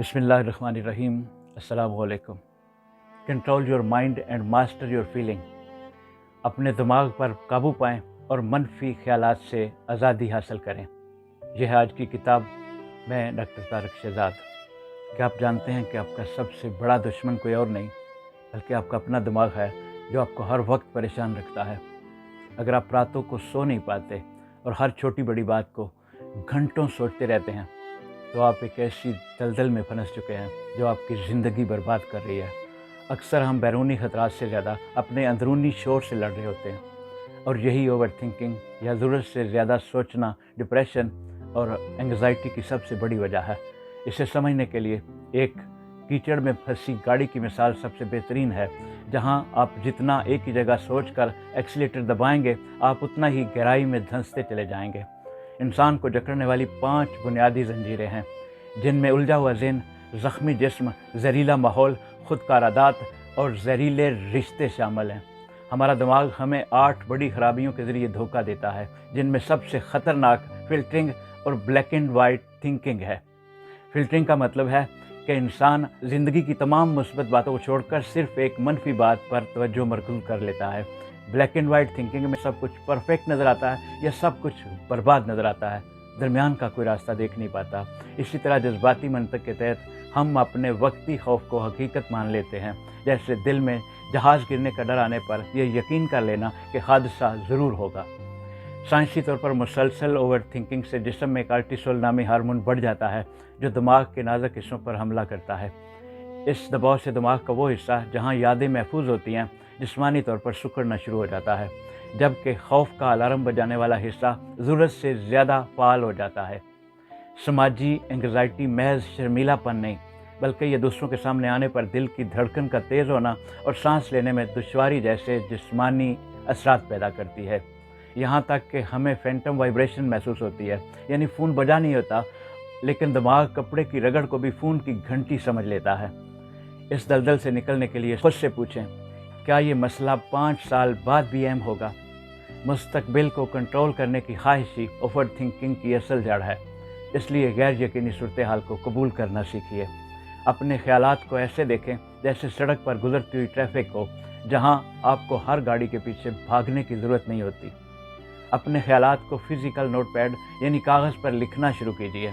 बिस्मिल्लाहिर्रहमानिर्रहीम। अस्सलामु अलैकुम। Control your mind and master your feeling. अपने दिमाग पर काबू पाएं और मनफी ख्यालात से आज़ादी हासिल करें। यह है आज की किताब। मैं डॉक्टर तारक शहजाद। क्या आप जानते हैं कि आपका सबसे बड़ा दुश्मन कोई और नहीं बल्कि आपका अपना दिमाग है, जो आपको हर वक्त परेशान रखता है। अगर आप रातों को सो नहीं पाते और हर छोटी बड़ी बात को घंटों सोचते रहते हैं, तो आप एक ऐसी दलदल में फंस चुके हैं जो आपकी ज़िंदगी बर्बाद कर रही है। अक्सर हम बैरूनी ख़तरात से ज़्यादा अपने अंदरूनी शोर से लड़ रहे होते हैं, और यही ओवर थिंकिंग या ज़रूरत से ज़्यादा सोचना डिप्रेशन और एंग्जाइटी की सबसे बड़ी वजह है। इसे समझने के लिए एक कीचड़ में फंसी गाड़ी की मिसाल सबसे बेहतरीन है। जहां आप जितना एक ही जगह सोचकर एक्सीलेटर दबाएंगे, आप उतना ही गहराई में धंसते चले जाएंगे। इंसान को जकड़ने वाली 5 बुनियादी जंजीरें हैं, जिनमें उलझा हुआ ज़हन, ज़ख्मी जिस्म, जहरीला माहौल, खुदकार आदत और जहरीले रिश्ते शामिल हैं। हमारा दिमाग हमें 8 बड़ी खराबियों के ज़रिए धोखा देता है, जिनमें सबसे ख़तरनाक फिल्टरिंग और ब्लैक एंड वाइट थिंकिंग है। फिल्टरिंग का मतलब है कि इंसान ज़िंदगी की तमाम मुस्बत बातों को छोड़कर सिर्फ एक मनफी बात पर तवज्जो मरकूज़ कर लेता है। ब्लैक एंड वाइट थिंकिंग में सब कुछ परफेक्ट नज़र आता है या सब कुछ बर्बाद नज़र आता है, दरमियान का कोई रास्ता देख नहीं पाता। इसी तरह जज्बाती मंतक के तहत हम अपने वक्ती खौफ को हकीकत मान लेते हैं, जैसे दिल में जहाज़ गिरने का डर आने पर यह यकीन कर लेना कि हादसा ज़रूर होगा। साइंसी तौर पर मुसलसल ओवर थिंकिंग से जिस्म में कार्टिसोल नामी हार्मोन बढ़ जाता है, जो दिमाग के नाजुक हिस्सों पर हमला करता है। इस दबाव से दिमाग का वो हिस्सा जहां यादें महफूज होती हैं, जिस्मानी तौर पर सिकुड़ना शुरू हो जाता है, जबकि खौफ का अलार्म बजाने वाला हिस्सा ज़रूरत से ज़्यादा फ़ाल हो जाता है। समाजी एंग्जाइटी महज शर्मीलापन नहीं, बल्कि ये दूसरों के सामने आने पर दिल की धड़कन का तेज़ होना और सांस लेने में दुश्वारी जैसे जिस्मानी असरात पैदा करती है। यहाँ तक कि हमें फैंटम वाइब्रेशन महसूस होती है, यानी फ़ोन बजा नहीं होता, लेकिन दिमाग कपड़े की रगड़ को भी फ़ोन की घंटी समझ लेता है। इस दलदल से निकलने के लिए खुद से पूछें, क्या ये मसला 5 साल बाद भी अहम होगा? मुस्तकबिल को कंट्रोल करने की ख्वाहिश ही ओवर थिंकिंग की असल जड़ है। इसलिए गैर यकीनी सूरत हाल को कबूल करना सीखिए। अपने ख्यालात को ऐसे देखें जैसे सड़क पर गुजरती हुई ट्रैफिक को, जहाँ आपको हर गाड़ी के पीछे भागने की ज़रूरत नहीं होती। अपने ख्यालात को फिज़िकल नोटपैड यानी कागज़ पर लिखना शुरू कीजिए,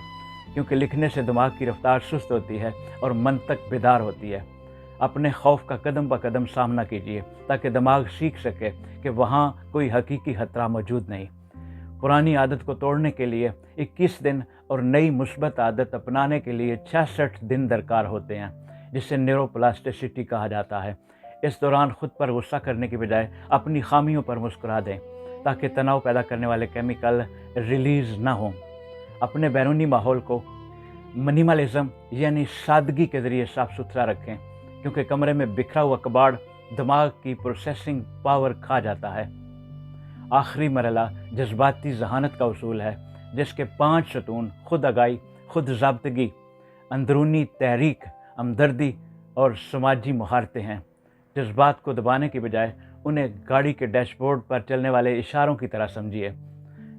क्योंकि लिखने से दिमाग की रफ्तार सुस्त होती है और मंतक बेदार होती है। अपने खौफ का कदम ब कदम सामना कीजिए, ताकि दिमाग सीख सके कि वहाँ कोई हकीकी खतरा मौजूद नहीं। पुरानी आदत को तोड़ने के लिए 21 दिन और नई मुस्बत आदत अपनाने के लिए 66 दिन दरकार होते हैं, जिसे न्यूरोप्लास्टिसिटी कहा जाता है। इस दौरान खुद पर गुस्सा करने की बजाय अपनी खामियों पर मुस्कुरा दें, ताकि तनाव पैदा करने वाले केमिकल रिलीज़ ना हों। अपने बैरूनी माहौल को मिनिमलिज्म यानी सादगी के ज़रिए साफ़ सुथरा रखें, क्योंकि कमरे में बिखरा हुआ कबाड़ दिमाग की प्रोसेसिंग पावर खा जाता है। आखिरी मरला जज्बाती जहानत का उसूल है, जिसके 5 सतून खुद आगाही, खुद ज़ाब्तगी, अंदरूनी तहरीक, हमदर्दी और समाजी महारतें हैं। जज्बात को दबाने की बजाय उन्हें गाड़ी के डैशबोर्ड पर चलने वाले इशारों की तरह समझिए,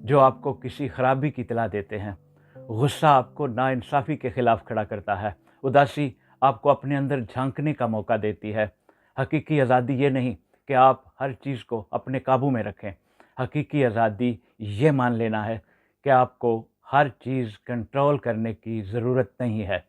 जो आपको किसी खराबी की इत्तला देते हैं। गुस्सा आपको नाइंसाफ़ी के ख़िलाफ़ खड़ा करता है। उदासी आपको अपने अंदर झांकने का मौका देती है। हकीकी आज़ादी ये नहीं कि आप हर चीज़ को अपने काबू में रखें। हकीकी आज़ादी ये मान लेना है कि आपको हर चीज़ कंट्रोल करने की ज़रूरत नहीं है।